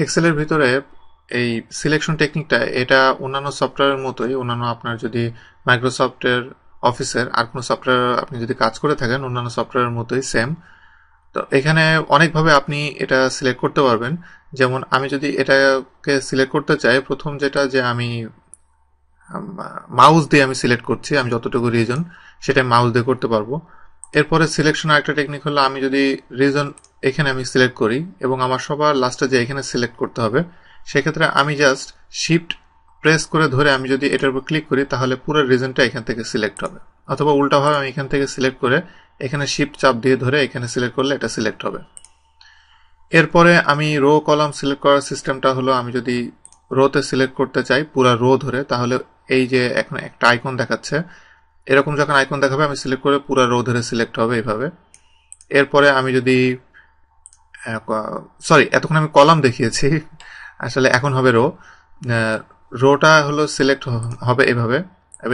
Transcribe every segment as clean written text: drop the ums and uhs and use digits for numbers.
এক্সেলের ভিতরে এই সিলেকশন টেকনিকটা এটা অন্যান্য সফটওয়্যারের মতোই, অন্যান্য আপনার যদি মাইক্রোসফটের অফিসের আর কোনো সফটওয়্যার আপনি যদি কাজ করে থাকেন অন্যান্য সফটওয়্যারের মতোই সেম। তো এখানে অনেকভাবে আপনি এটা সিলেক্ট করতে পারবেন। যেমন আমি যদি এটাকে সিলেক্ট করতে চাই, প্রথম যেটা যে আমি মাউস দিয়ে আমি সিলেক্ট করছি, আমি যতটুকু রিজন সেটা মাউস দিয়ে করতে পারবো। এরপরে সিলেকশন আরেকটা টেকনিক হলো আমি যদি রিজন এখানে আমি সিলেক্ট করি এবং আমার সবার লাস্টে যে এখানে সিলেক্ট করতে হবে, সেক্ষেত্রে আমি জাস্ট শিফট প্রেস করে ধরে আমি যদি এটার উপর ক্লিক করি তাহলে পুরো রিজনটা এখান থেকে সিলেক্ট হবে, অথবা উল্টাভাবে আমি এখান থেকে সিলেক্ট করে এখানে শিফট চাপ দিয়ে ধরে এখানে সিলেক্ট করলে এটা সিলেক্ট হবে। এরপরে আমি রো কলাম সিলেক্ট করার সিস্টেমটা হলো আমি যদি রোতে সিলেক্ট করতে চাই পুরো রো ধরে, তাহলে এই যে এখন একটা আইকন দেখাচ্ছে, এরকম যখন আইকন দেখাবে আমি সিলেক্ট করে পুরো রো ধরে সিলেক্ট হবে এইভাবে। এরপরে আমি যদি এতক্ষণ আমি কলাম দেখিয়েছি, আসলে এখন হবে রো। রোটা হলো সিলেক্ট হবে এভাবে,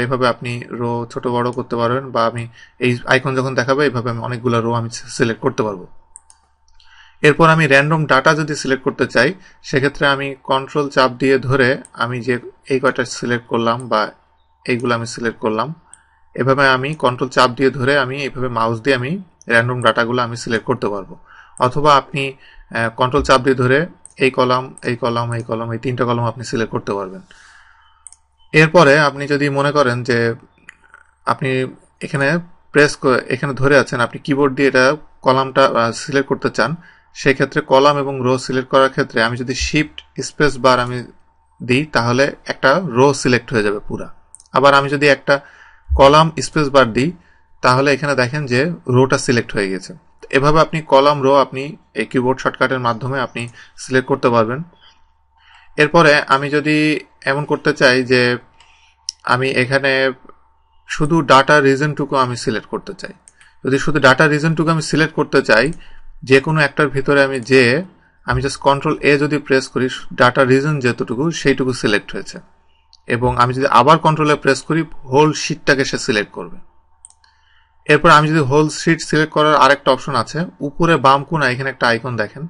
এইভাবে আপনি রো ছোট বড় করতে পারবেন, বা আমি এই আইকন যখন দেখাবে এইভাবে আমি অনেকগুলো রো আমি সিলেক্ট করতে পারবো। এরপর আমি র্যান্ডম ডাটা যদি সিলেক্ট করতে চাই, সেক্ষেত্রে আমি কন্ট্রোল চাপ দিয়ে ধরে আমি যে এই কয়টা সিলেক্ট করলাম বা এইগুলো আমি সিলেক্ট করলাম, এভাবে আমি কন্ট্রোল চাপ দিয়ে ধরে আমি এইভাবে মাউস দিয়ে আমি র্যান্ডম ডাটাগুলো আমি সিলেক্ট করতে পারবো। অথবা আপনি কন্ট্রোল চাপ দিয়ে ধরে এই কলাম এই কলাম এই কলাম এই তিনটা কলাম আপনি সিলেক্ট করতে পারবেন। এরপরে আপনি যদি মনে করেন যে আপনি এখানে এখানে ধরে আছেন, আপনি কিবোর্ড দিয়ে এটা কলামটা সিলেক্ট করতে চান, সেক্ষেত্রে কলাম এবং রো সিলেক্ট করার ক্ষেত্রে আমি যদি শিফট স্পেস বার আমি দিই তাহলে একটা রো সিলেক্ট হয়ে যাবে পুরা। আবার আমি যদি একটা কলাম স্পেস বার দিই তাহলে এখানে দেখেন যে রোটা সিলেক্ট হয়ে গেছে। এভাবে আপনি কলাম রো আপনি এই কিবোর্ড শর্টকাটের মাধ্যমে আপনি সিলেক্ট করতে পারবেন। এরপরে আমি যদি এমন করতে চাই যে আমি এখানে শুধু ডাটা রিজনটুকু আমি সিলেক্ট করতে চাই, যদি শুধু ডাটা রিজনটুকু আমি সিলেক্ট করতে চাই, যে কোনো একটার ভিতরে আমি জাস্ট কন্ট্রোল এ যদি প্রেস করি ডাটা রিজন যেতটুকু সেইটুকু সিলেক্ট হয়েছে, এবং আমি যদি আবার কন্ট্রোলে প্রেস করি হোল শিটটাকে সে সিলেক্ট করবে। এরপর আমি যদি হোল শিট সিলেক্ট করার আরেকটা অপশন আছে উপরে বাম কোণা, এখানে একটা আইকন দেখেন,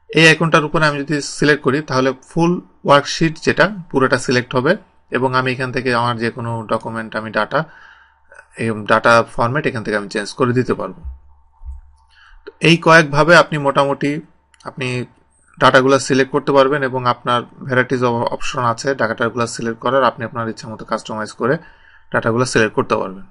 এই আইকনটার উপরে আমি যদি সিলেক্ট করি তাহলে ফুল ওয়ার্কশিট যেটা পুরোটা সিলেক্ট হবে, এবং আমি এখান থেকে আমার যে কোনো ডকুমেন্ট আমি ডাটা ফরম্যাট এখান থেকে আমি চেঞ্জ করে দিতে পারবো। এই কয়েকভাবে আপনি মোটামুটি আপনি ডাটাগুলো সিলেক্ট করতে পারবেন, এবং আপনার ভ্যারাইটিস অফ অপশন আছে ডাটাগুলো সিলেক্ট করার, আপনি আপনার ইচ্ছা মতো কাস্টমাইজ করে ডাটাগুলো সিলেক্ট করতে পারবেন।